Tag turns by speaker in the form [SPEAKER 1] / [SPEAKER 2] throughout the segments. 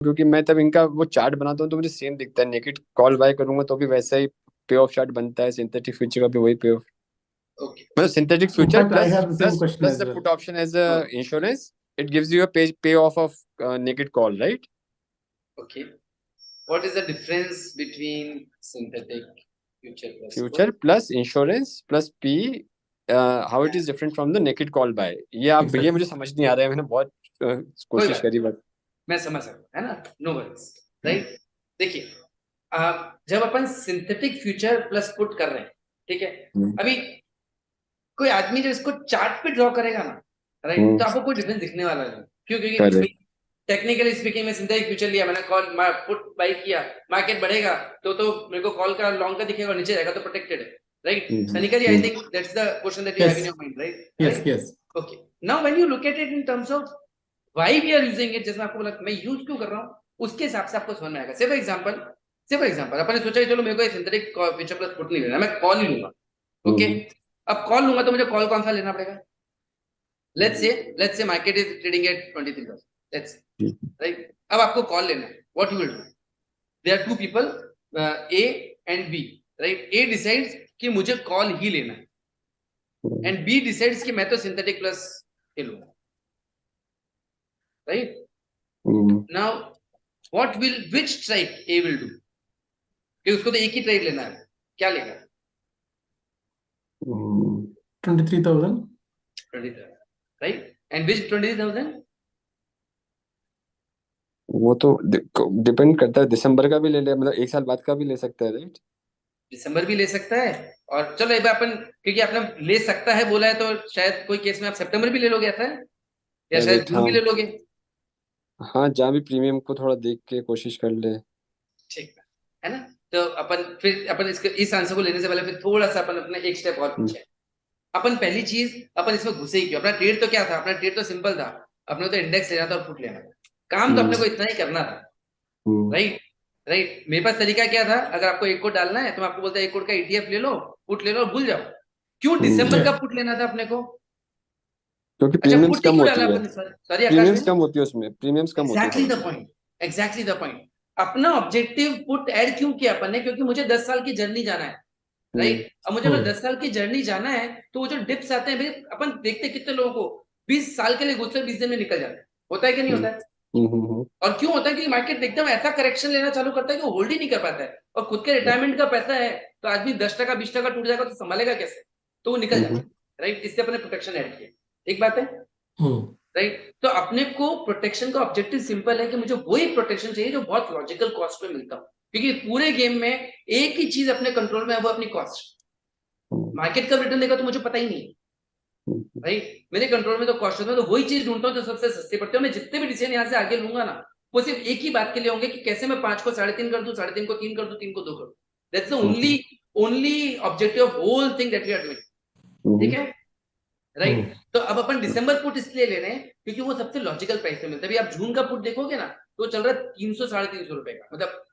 [SPEAKER 1] क्योंकि मैं तब इनका वो चार्ट बनाता हूँ तो मुझे सेम दिखता है। नेकेड कॉल बाय करूंगा तो भी वैसा ही पे ऑफ चार्ट बनता है, सिंथेटिक फ्यूचर का भी वही पे ऑफ।
[SPEAKER 2] Okay.
[SPEAKER 1] मतलब synthetic
[SPEAKER 3] In
[SPEAKER 1] future
[SPEAKER 3] fact, I
[SPEAKER 1] plus
[SPEAKER 3] have the same
[SPEAKER 1] plus
[SPEAKER 3] question
[SPEAKER 1] plus
[SPEAKER 3] as
[SPEAKER 1] the
[SPEAKER 3] well.
[SPEAKER 1] Put option as a
[SPEAKER 2] Okay.
[SPEAKER 1] Insurance, it gives you a payoff of naked call, right?
[SPEAKER 2] Okay. What is the difference between synthetic future plus put?
[SPEAKER 1] Future plus insurance plus P, how it is different from the naked call buy. ये
[SPEAKER 3] Exactly.
[SPEAKER 1] मुझे समझ नहीं आ रहा है, मैंने बहुत
[SPEAKER 2] कोई
[SPEAKER 1] कोशिश
[SPEAKER 2] बात
[SPEAKER 1] करी बट।
[SPEAKER 2] मैं समझ सकता है ना, नो वरीज। राइट, देखिए जब अपन सिंथेटिक फ्यूचर प्लस पुट कर रहे हैं, ठीक है, अभी कोई आदमी जब इसको चार्ट पे ड्रॉ करेगा ना, राइट, तो आपको कोई डिफरेंस दिखने वाला नहीं। क्यों? क्योंकि
[SPEAKER 1] करेक्ट।
[SPEAKER 2] टेक्निकली स्पीकिंग में सिंथेटिक फ्यूचर लिया मैंने, कॉल पुट बाई किया, मार्केट बढ़ेगा तो मेरे को कॉल का लॉन्ग का दिखेगा और नीचे जाएगा तो प्रोटेक्टेड है, right. Technically I think that's the question that you have in
[SPEAKER 3] Yes.
[SPEAKER 2] Your mind, right?
[SPEAKER 3] Yes.
[SPEAKER 2] Right,
[SPEAKER 3] Yes.
[SPEAKER 2] Okay. Now when you look at it in terms of why we are using it, जैसे मैं आपको बोला मैं use क्यों कर रहा हूँ, उसके हिसाब से आपको समझ में आएगा। से फॉर एग्जांपल अपन ने सोचा कि चलो मेरे को सिंथेटिक फ्यूचर प्लस पुट नहीं लेना, मैं कॉल ही लूंगा। ओके, अब कॉल लूंगा तो मुझे कॉल कौन सा लेना पड़ेगा? Let's say market is trading at 23,000, let's, right. अब आपको कॉल लेना है, what you will do? There are two people, A and B, right. A decides कि मुझे कॉल ही लेना है, एंड बी डिसाइड्स कि मैं तो सिंथेटिक प्लस खेलूंगा, right. Now what will which strike a will do? कि उसको तो एक ही ट्रेड लेना है, क्या लेगा?
[SPEAKER 3] 23,000.
[SPEAKER 2] 23,000, राइट। And which 23,000?
[SPEAKER 1] वो तो डिपेंड करता है, दिसंबर का भी ले ले, मतलब एक साल बाद का भी ले सकता है, राइट?
[SPEAKER 2] दिसंबर भी ले सकता है, और चलो एक बार अपन, क्योंकि आपने ले सकता है बोला है तो शायद कोई केस में आप सितंबर भी ले लोगे, ऐसा है? या शायद
[SPEAKER 1] करेक्ट,
[SPEAKER 2] जून
[SPEAKER 1] हाँ।
[SPEAKER 2] भी ले लोगे?
[SPEAKER 1] हाँ, जहाँ भी प्रीमियम को थोड़ा देख के कोशिश कर ले।
[SPEAKER 2] ठीक है ना? तो अपन इसके इस आंसर को लेने से पहले फिर थोड़ा सा अपन अपने एक स्टेप और पीछे हैं। अपन पहली चीज, अपन इसमें घुसे ही क्यों? अपना ट्रेड तो क्या था? अपना ट्रेड तो सिंपल था, अपने को तो इंडेक्स लेना था और पुट लेना था, काम तो अपने को इतना ही करना था, राइट। राइट, मेरे पास तरीका क्या था? अगर आपको एक कोड डालना है तो मैं आपको बोलता एक कोड का ईटीएफ ले लो, पुट ले लो और भूल जाओ। क्यों दिसंबर का
[SPEAKER 3] Yeah.
[SPEAKER 2] पुट लेना था अपने को?
[SPEAKER 1] क्योंकि
[SPEAKER 2] अच्छा,
[SPEAKER 1] प्रीमियम्स
[SPEAKER 2] पुट ही
[SPEAKER 1] कम
[SPEAKER 2] क्यों
[SPEAKER 1] होती
[SPEAKER 2] डाला
[SPEAKER 1] है।
[SPEAKER 2] अपन? सॉरी आकाश
[SPEAKER 1] प्रीमियम्स
[SPEAKER 2] भाई।
[SPEAKER 1] कम होती है उसमें, प्रीमियम्स कम होती है
[SPEAKER 2] एग्जैक्टली
[SPEAKER 1] थोड़ा
[SPEAKER 2] द
[SPEAKER 1] सा।
[SPEAKER 2] Point, exactly the point. अपना ऑब्जेक्टिव पुट ऐड क्यों किया अपन ने? क्योंकि मुझे 10 साल की जर्नी जाना है,
[SPEAKER 1] हम्म।
[SPEAKER 2] राइट। अब मुझे अगर 10 साल की जर्नी जाना है तो वो जो डिप्स आते हैं भाई, अपन देखते हैं कितने लोगों को 20 साल के लिए घुसते 20 दिन में निकल जाते हैं, होता है कि नहीं
[SPEAKER 1] हम्म।
[SPEAKER 2] होता है?
[SPEAKER 1] हम्म। हम्म।
[SPEAKER 2] और क्यों होता है? कि मार्केट देखते हैं ऐसा करेक्शन लेना चालू करता है कि वो होल्ड ही नहीं कर पाता है, और खुद के रिटायरमेंट का पैसा है, तो आदमी 10% 20% टूट जाएगा तो संभालेगा कैसे? तो वो निकल जाता
[SPEAKER 1] हम्म।
[SPEAKER 2] है, राइट। इससे अपने प्रोटेक्शन ऐड किया, एक बात है,
[SPEAKER 3] Hmm.
[SPEAKER 2] राइट। तो अपने को प्रोटेक्शन का ऑब्जेक्टिव सिंपल है कि मुझे वही प्रोटेक्शन चाहिए जो बहुत लॉजिकल कॉस्ट पे मिलता हो, क्योंकि पूरे गेम में एक ही चीज अपने कंट्रोल में है, वो अपनी कॉस्ट। मार्केट का रिटर्न देगा तो मुझे पता ही नहीं, राइट। मेरे कंट्रोल में तो कॉस्ट है, तो वही चीज ढूंढता हूँ जो सबसे सस्ती पड़ती है। मैं जितने भी डिसीजन यहाँ से आगे लूंगा ना, वो सिर्फ एक ही बात के लिए होंगे कि कैसे मैं 5 को 3.5 कर दूं, 3.5 को 3 कर दूं, 3 को 2 कर दूं। That's the only only objective of whole thing that we are doing, ठीक है, राइट। तो अब अपन दिसंबर पुट इसलिए ले रहे हैं क्योंकि वो सबसे लॉजिकल प्राइस में मिलता है। अभी आप जून का पुट देखोगे ना तो चल रहा है 300 350 रुपए का, मतलब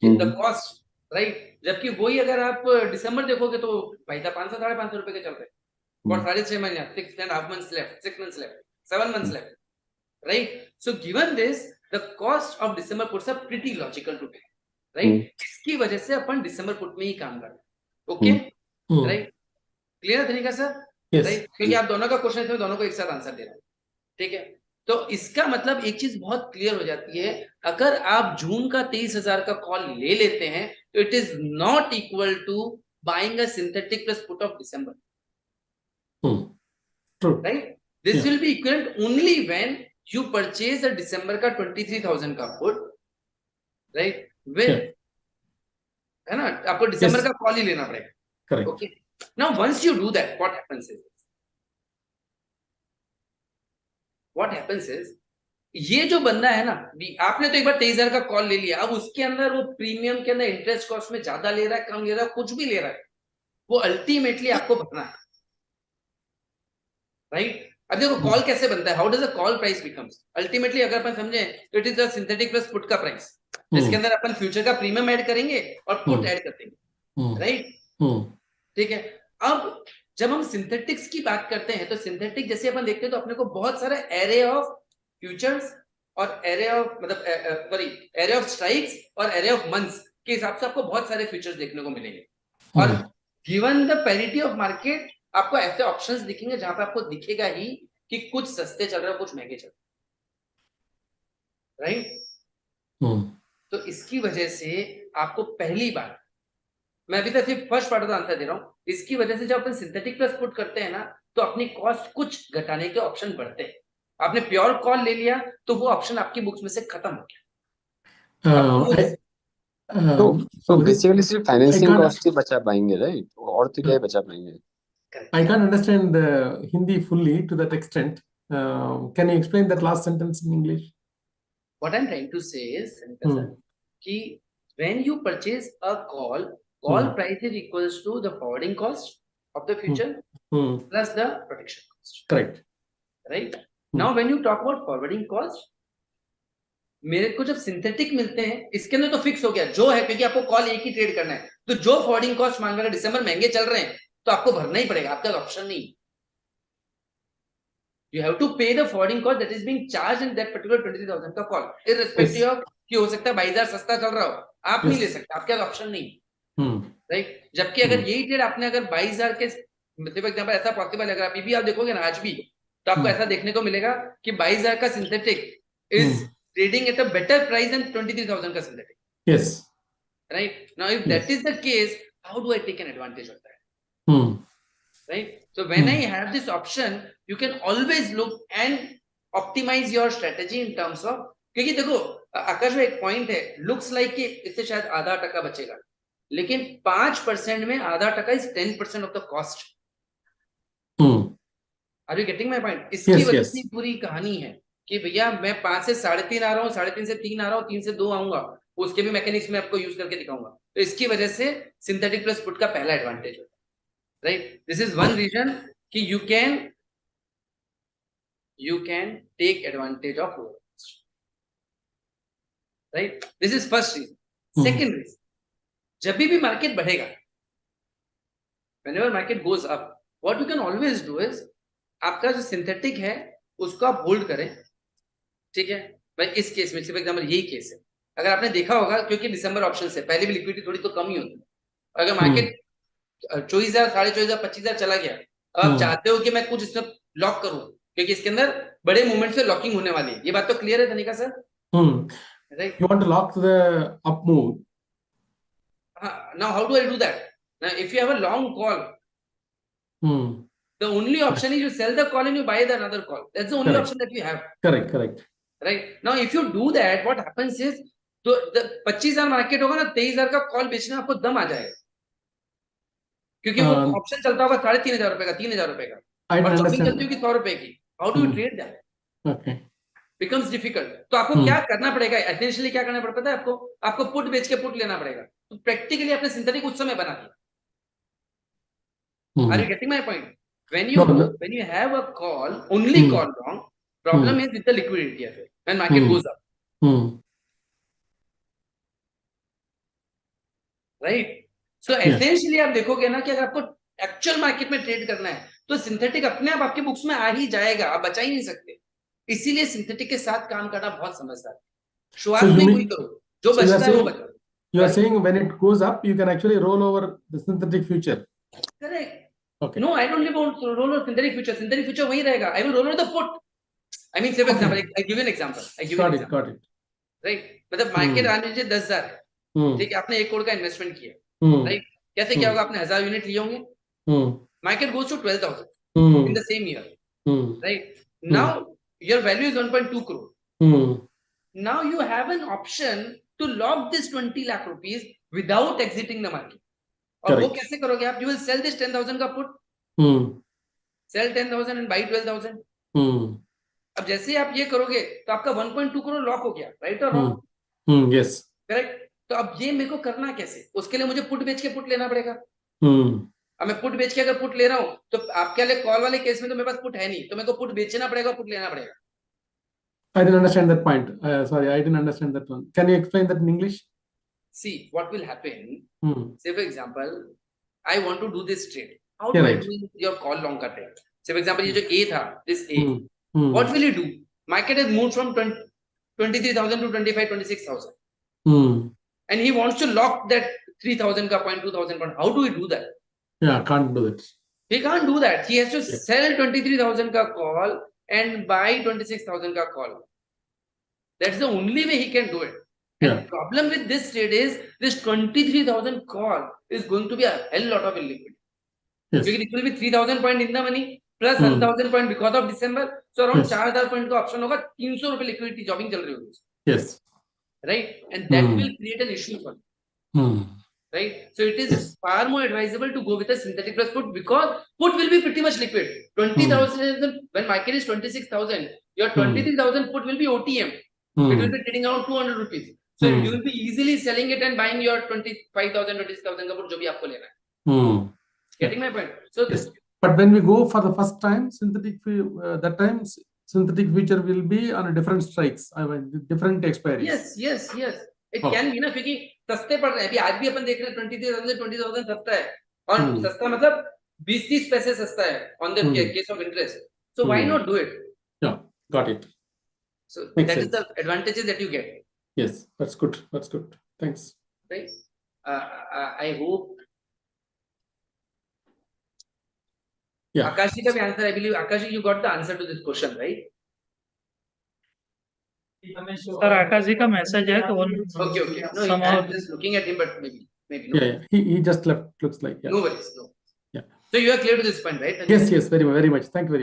[SPEAKER 2] द कॉस्ट, राइट। जबकि वही अगर आप दिसंबर देखोगे तो भाई था 500 550 रुपए के चल रहे हैं for 6.5 महीने, 6.5 months left, 6 months left, 7 months left, right? So given this, the cost of December puts are pretty logical to take, right? इसकी वजह से अपन दिसंबर पुट में ही काम करते हैं, ओके, राइट। क्लियर तरीका सर?
[SPEAKER 3] Yes.
[SPEAKER 2] राइट, क्योंकि आप दोनों का क्वेश्चन है, दोनों को एक साथ आंसर दे रहे हैं, ठीक है। तो इसका मतलब एक चीज बहुत क्लियर हो जाती है, अगर आप जून का 23,000 का कॉल ले लेते हैं तो it is not equal to buying a synthetic plus put of December,
[SPEAKER 3] True.
[SPEAKER 2] right? This
[SPEAKER 3] Yeah.
[SPEAKER 2] will be equivalent only when you purchase a December का 23,000 का put, right? With,
[SPEAKER 3] Yeah.
[SPEAKER 2] है ना, आपको दिसंबर
[SPEAKER 3] Yes.
[SPEAKER 2] का कॉल ही लेना पड़ेगा,
[SPEAKER 3] Correct.
[SPEAKER 2] okay? Now once you do that, what happens is ये जो बंदा है ना, आपने तो एक बार 23,000 का कॉल ले लिया, अब उसके अंदर वो प्रीमियम के अंदर इंटरेस्ट कॉस्ट में ज्यादा ले रहा है, कम ले रहा है, कुछ भी ले रहा है, वो अल्टीमेटली आपको भरना है, राइट। अब देखो कॉल कैसे बनता है, how does a call price becomes ultimately, अगर अपन समझे तो it is the synthetic plus put का प्राइस, जिसके अंदर अपन फ्यूचर का प्रीमियम ऐड करेंगे और पुट ऐड कर देंगे, राइट, ठीक है। अब जब हम सिंथेटिक्स की बात करते हैं तो सिंथेटिक जैसे अपन देखते हैं तो अपने को बहुत सारा एरे ऑफ फ्यूचर्स और एरे ऑफ मतलब सॉरी एरे ऑफ स्ट्राइक्स और एरे ऑफ मंथ्स के हिसाब से आपको बहुत सारे फीचर्स देखने को मिलेंगे। और given the parity of market आपको ऐसे ऑप्शंस दिखेंगे जहां पे आपको दिखेगा ही कि कुछ सस्ते चल रहे हैं, कुछ महंगे चल रहे हैं, राइट। तो इसकी वजह से आपको पहली बार, मैं अभी तक सिर्फ फर्स्ट पार्ट का आंसर दे रहा हूं, इसकी वजह से जब अपन सिंथेटिक प्लस पुट करते हैं ना तो अपनी कॉस्ट कुछ घटाने के ऑप्शन बढ़ते हैं। आपने प्योर कॉल ले लिया तो वो ऑप्शन आपकी बुक्स में से खत्म हो गया।
[SPEAKER 1] तो बेसिकली सिर्फ फाइनेंसिंग
[SPEAKER 3] can't-
[SPEAKER 1] कॉस्ट ही बचा पाएंगे, राइट? और तो क्या ही बचा पाएंगे?
[SPEAKER 3] I can't understand Hindi fully to that extent. Can you explain that last sentence in English?
[SPEAKER 2] What I'm trying to say is कि when you purchase a call price is equals to the forwarding cost of the future plus the protection cost.
[SPEAKER 3] Correct.
[SPEAKER 2] Right? Now when you talk about forwarding cost, मेरे को जब synthetic मिलते हैं इसके अंदर तो fix हो गया जो है, क्योंकि आपको कॉल एक ही ट्रेड करना है, तो जो फॉरवर्डिंग कॉस्ट मान लो दिसंबर महंगे चल रहे हैं तो आपको भरना ही पड़ेगा, आपका ऑप्शन नहीं। You have to pay the forwarding cost that is being charged in that particular 23,000 का कॉल, irrespective of कि हो सकता है 22,000 सस्ता चल रहा हो, आप नहीं ले सकते, आपके पास ऑप्शन नहीं, राइट। जबकि अगर यही ट्रेड आपने अगर 22,000 के मतलब एग्जांपल ऐसा पॉसिबल है, अगर अभी भी आप देखोगे ना आज भी, तो आपको ऐसा देखने को मिलेगा कि 22,000 का synthetic is trading at a better price than 23,000 ka synthetic.
[SPEAKER 3] Yes.
[SPEAKER 2] Right? Now, if that is the case, how do I take an advantage of that? Right? So, when I have this option, you can always look and optimize your strategy in terms of, क्योंकि देखो आकाश में एक point है, looks like कि इससे शायद आधा टका बचेगा, लेकिन 5% में आधा टका is 10% of the cost. Are you getting my point? इसकी वजह से पूरी कहानी है कि भैया मैं 5 से 3.5 आ रहा हूँ, 3.5 से 3 आ रहा हूँ, 3 से 2 आऊंगा, उसके भी मैकेनिक्स में आपको यूज करके दिखाऊंगा। तो इसकी वजह से सिंथेटिक प्लस पुट का पहला एडवांटेज होता है, right. This is one reason कि you can take advantage of lower cost, right. This is first reason. Second reason, जब भी मार्केट बढ़ेगा, whenever market goes up, what you can always do is, आपका जो synthetic है उसको आप hold करें, ठीक है भाई। इस केस में सिर्फ एग्जांपल यही केस है, अगर आपने देखा होगा क्योंकि दिसंबर ऑप्शन से पहले भी लिक्विडिटी थोड़ी तो कम ही होती है, अगर मार्केट 24,000 25,000 25,000 चला गया, अब आप चाहते हो कि मैं कुछ इसमें लॉक करूं क्योंकि इसके अंदर बड़े मूवमेंट से लॉकिंग होने वाली है, ये बात तो क्लियर है तनिका sir? Right,
[SPEAKER 3] you want to lock the up move.
[SPEAKER 2] Now how do I do that? Now if you have a long call, the only option is you sell the call and you buy the another call. That's the only option that you have.
[SPEAKER 3] Correct.
[SPEAKER 2] Right. Now if you do that, what happens is, तो 25,000 market होगा ना, 23,000 का call बेचना आपको दम आ जाएगा, क्योंकि वो ऑप्शन चलता होगा 3,500 रुपए का, 3,000 रुपए का, और शॉपिंग चलती होगी 100 रुपए की। How do you trade that?
[SPEAKER 3] Okay.
[SPEAKER 2] Becomes difficult. तो आपको क्या करना पड़ेगा, एसेंशियली क्या करना पड़ता है आपको पुट बेच के पुट लेना पड़ेगा। तो प्रैक्टिकली आपने सिंथेटिक उस समय बना दिया। Are you getting my point? when you have a call, only call long, problem is with the liquidity of it when market goes up, right? So essentially आप देखोगे ना कि अगर आपको एक्चुअल मार्केट में ट्रेड करना है तो सिंथेटिक अपने आप आपके बुक्स में आ ही जाएगा, आप बचा ही नहीं सकते। इसीलिए सिंथेटिक के साथ काम करना बहुत समझदार है। शुरुआत में वही करो, जो बचता है वो बचाओ।
[SPEAKER 3] You are saying when it goes up, you can actually roll over the synthetic future.
[SPEAKER 2] Correct.
[SPEAKER 3] Okay.
[SPEAKER 2] No, I don't want to roll over synthetic future. Synthetic future वही रहेगा। I will roll over the put. I mean, say for example, I give you an example.
[SPEAKER 3] Got it.
[SPEAKER 2] Right? मतलब market आने लीजिए 10,000 है, ठीक है, आपने 1 करोड़ का इन्वेस्टमेंट किया, राइट। कैसे क्या होगा, आपने 1,000 यूनिट लिए होंगे, market goes to 12,000 in the same year, right? Now your value is 1.2 crore. Now you have an option to lock this 20 lakh rupees without exiting the market. और वो कैसे करोगे आप? You will sell this 10,000 का put, sell 10,000 and buy 12,000. अब जैसे ही आप ये करोगे तो आपका 1.2 करोड़ लॉक हो गया, राइट और रॉन्ग?
[SPEAKER 3] Yes,
[SPEAKER 2] correct. तो अब ये मेरे को करना कैसे? उसके लिए मुझे पुट बेच के पुट लेना पड़ेगा। अब मैं पुट बेच के अगर पुट ले रहा हूँ तो आपके लिए कॉल वाले केस में तो मेरे पास पुट है नहीं, तो मेरे को पुट बेचना पड़ेगा, पुट लेना पड़ेगा।
[SPEAKER 3] I didn't understand that point. Sorry, I didn't understand that one. Can you explain that in English?
[SPEAKER 2] See, what will happen? Say for example, I want to do this trade. How do I do your call long का trade? Say for example, ये जो A था, this A, what will you do? Market has moved from 23,000 to 25, 26,000.
[SPEAKER 3] Hmm.
[SPEAKER 2] And he wants to lock that 3,000 ka point, 2,000 point. How do we do that?
[SPEAKER 3] Yeah, can't do that.
[SPEAKER 2] He can't do that. He has to
[SPEAKER 3] Yeah.
[SPEAKER 2] sell 23,000 ka call and buy 26,000 ka call. That's the only way he can do it. And
[SPEAKER 3] Yeah.
[SPEAKER 2] the problem with this trade is this 23,000 call is going to be a hell lot of illiquidity.
[SPEAKER 3] Yes.
[SPEAKER 2] Because it will be 3,000 point in the money plus
[SPEAKER 3] Hmm.
[SPEAKER 2] 1,000 point because of December. So around
[SPEAKER 3] Yes.
[SPEAKER 2] 4,000 point का option होगा, 300 रुपए liquidity jobbing चल रही होगी,
[SPEAKER 3] Yes.
[SPEAKER 2] right? And that
[SPEAKER 3] Hmm.
[SPEAKER 2] will create an issue for you,
[SPEAKER 3] Hmm.
[SPEAKER 2] right? So it is
[SPEAKER 3] Yes.
[SPEAKER 2] far more advisable to go with a synthetic plus put because put will be pretty much liquid. 20,000 when market is 26,000, your 23,000 put will be OTM. It will
[SPEAKER 3] Hmm.
[SPEAKER 2] be trading around 200 rupees. So you will be easily selling it and buying your 25,000, 26,000 का put जो भी आपको लेना है.
[SPEAKER 3] Hmm.
[SPEAKER 2] Getting my point? So
[SPEAKER 3] Yes. But when we go for the first time, that time synthetic future will be on a different strikes, different expiries.
[SPEAKER 2] yes. It
[SPEAKER 3] Okay.
[SPEAKER 2] can be ना क्योंकि सस्ते पड़ रहे हैं. अभी आज भी अपन देख रहे हैं 20,000 सस्ता है और सस्ता मतलब 20-30 पैसे सस्ता है on the case of interest. So why not do it?
[SPEAKER 3] Yeah, got it.
[SPEAKER 2] So
[SPEAKER 3] Makes
[SPEAKER 2] that is
[SPEAKER 3] sense.
[SPEAKER 2] the advantages that you get,
[SPEAKER 3] Yes, that's good. That's good. Thanks.
[SPEAKER 2] right? I hope
[SPEAKER 3] Yeah.
[SPEAKER 2] Akashi का भी answer, I believe Akashi you got the answer to this question, right?
[SPEAKER 4] Sir Akash ji का message है तो
[SPEAKER 2] Okay. No,
[SPEAKER 4] somehow
[SPEAKER 2] I'm just looking at him, but maybe no.
[SPEAKER 3] Yeah. He just left. Looks like. Yeah.
[SPEAKER 2] No worries. No.
[SPEAKER 3] Yeah.
[SPEAKER 2] So you are clear to this point, right?
[SPEAKER 3] Yes. Very much. Thank you very much.